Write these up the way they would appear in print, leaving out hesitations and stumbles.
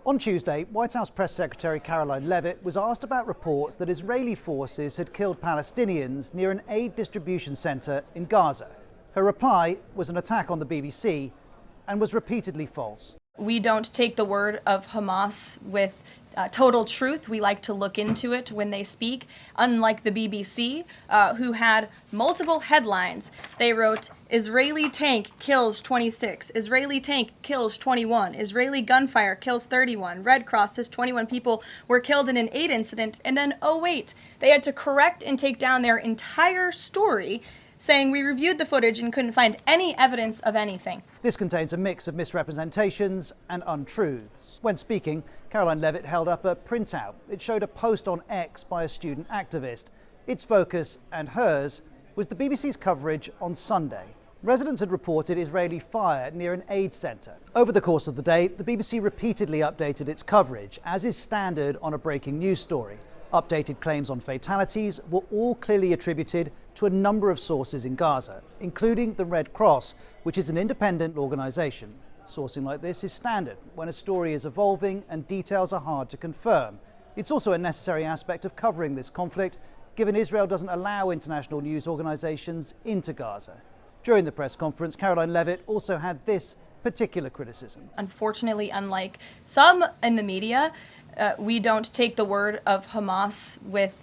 On Tuesday, White House Press Secretary Caroline Leavitt was asked about reports that Israeli forces had killed Palestinians near an aid distribution centre in Gaza. Her reply was an attack on the BBC and was repeatedly false. We don't take the word of Hamas with total truth. We like to look into it when they speak. Unlike the BBC, who had multiple headlines. They wrote, Israeli tank kills 26, Israeli tank kills 21, Israeli gunfire kills 31, Red Cross says 21 people were killed in an aid incident, and then, oh wait, they had to correct and take down their entire story, saying we reviewed the footage and couldn't find any evidence of anything. This contains a mix of misrepresentations and untruths. When speaking, Caroline Leavitt held up a printout. It showed a post on X by a student activist. Its focus, and hers, was the BBC's coverage on Sunday. Residents had reported Israeli fire near an aid centre. Over the course of the day, the BBC repeatedly updated its coverage, as is standard on a breaking news story. Updated claims on fatalities were all clearly attributed to a number of sources in Gaza, including the Red Cross, which is an independent organisation. Sourcing like this is standard when a story is evolving and details are hard to confirm. It's also a necessary aspect of covering this conflict, given Israel doesn't allow international news organisations into Gaza. During the press conference, Caroline Leavitt also had this particular criticism. Unfortunately, unlike some in the media, we don't take the word of Hamas with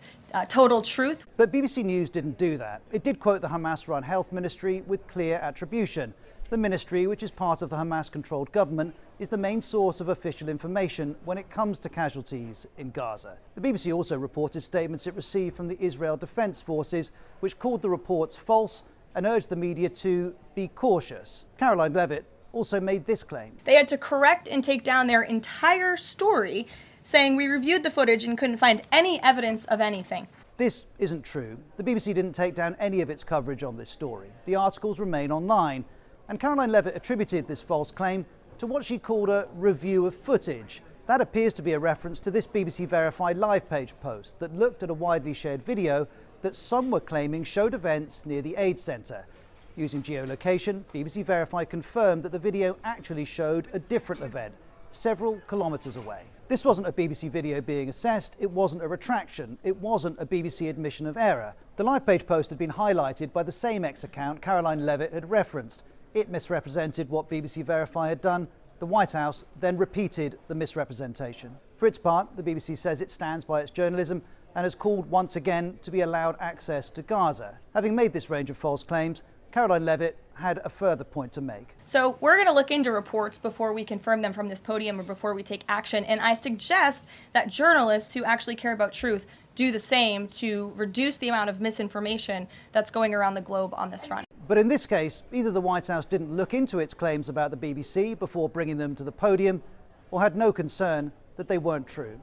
total truth. But BBC News didn't do that. It did quote the Hamas-run health ministry with clear attribution. The ministry, which is part of the Hamas-controlled government, is the main source of official information when it comes to casualties in Gaza. The BBC also reported statements it received from the Israel Defense Forces, which called the reports false and urged the media to be cautious. Caroline Leavitt also made this claim. They had to correct and take down their entire story, saying we reviewed the footage and couldn't find any evidence of anything. This isn't true. The BBC didn't take down any of its coverage on this story. The articles remain online, and Caroline Leavitt attributed this false claim to what she called a review of footage. That appears to be a reference to this BBC Verified live page post that looked at a widely shared video that some were claiming showed events near the aid centre. Using geolocation, BBC Verify confirmed that the video actually showed a different event, several kilometres away. This wasn't a BBC video being assessed, it wasn't a retraction, it wasn't a BBC admission of error. The live page post had been highlighted by the same X account Caroline Leavitt had referenced. It misrepresented what BBC Verify had done. The White House then repeated the misrepresentation. For its part, the BBC says it stands by its journalism and has called once again to be allowed access to Gaza. Having made this range of false claims, Caroline Leavitt had a further point to make. So we're going to look into reports before we confirm them from this podium or before we take action. And I suggest that journalists who actually care about truth do the same to reduce the amount of misinformation that's going around the globe on this front. But in this case, either the White House didn't look into its claims about the BBC before bringing them to the podium, or had no concern that they weren't true.